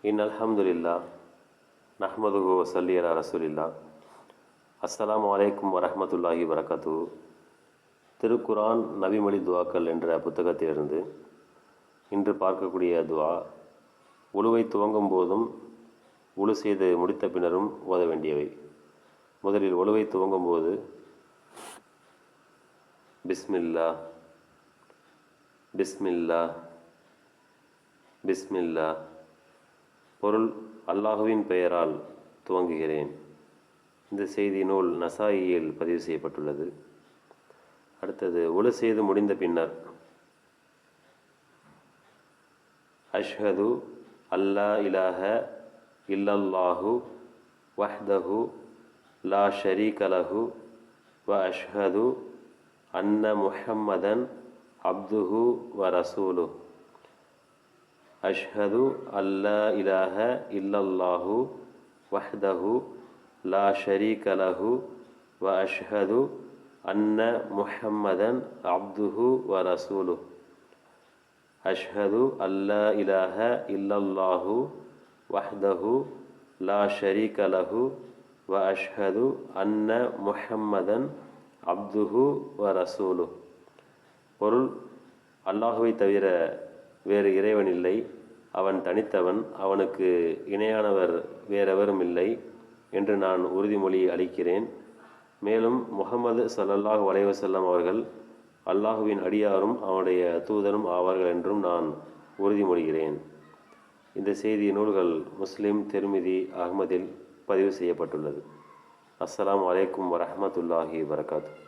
அல்ஹம்துலில்லாஹ் நஹ்மதுஹு வ ஸல்லி அலா ரசூலில்லாஹ். அஸ்ஸலாமு அலைக்கும் வரஹ்மத்துல்லாஹி வரகாத்துஹு. திருக்குரான் நபிமொழி துவாக்கள் என்ற புத்தகத்திலிருந்து இன்று பார்க்கக்கூடிய துவா, உழுவை துவங்கும் போதும் உழு செய்து முடித்த பின்னரும் ஓத வேண்டியவை. முதலில் உழுவை துவங்கும் போது பிஸ்மில்லா பிஸ்மில்லா பிஸ்மில்லா, பொருள் அல்லாஹுவின் பெயரால் துவங்குகிறேன். இந்த செய்தி நூல் நசாயியில் பதிவு செய்யப்பட்டுள்ளது. அடுத்தது, உழு செய்து முடிந்த பின்னர் அஷ்ஹது அல்லா இலாஹ இல்லல்லாஹு வஹ்தஹு லா ஷரீக லஹு வ அஷ்ஹது அன்ன முஹம்மதன் அப்துஹு வ ரசூலுஹு. அஷ்ஹது அல்லா இலாஹ இல்லல்லாஹு வஹ்தஹு லா ஷரீக லஹு வ அஷ்ஹது அன்ன முஹம்மதன் அப்துஹு வ ரசூலுஹு. அஷ்ஹது அல்லா இலாஹ இல்லல்லாஹு வஹ்தஹு லா ஷரீக லஹு வ அஷ்ஹது அன்ன முஹம்மதன் அப்துஹு வ ரசூலுஹு. பொருள், அல்லாஹுவை தவிர வேறு இறைவன் இல்லை, அவன் தனித்தவன், அவனுக்கு இணையானவர் வேறெவரும் இல்லை என்று நான் உறுதிமொழி அளிக்கிறேன். மேலும் முஹம்மது ஸல்லல்லாஹு அலைஹி வஸல்லம் அவர்கள் அல்லாஹுவின் அடியாரும் அவனுடைய தூதரும் ஆவார்கள் என்றும் நான் உறுதிமொழிகிறேன். இந்த செய்தி நூல்கள் முஸ்லிம், திர்மிதி, அஹ்மதில் பதிவு செய்யப்பட்டுள்ளது. அஸ்ஸலாமு அலைக்கும் வரஹ்மத்துல்லாஹி வரகாத்துஹு.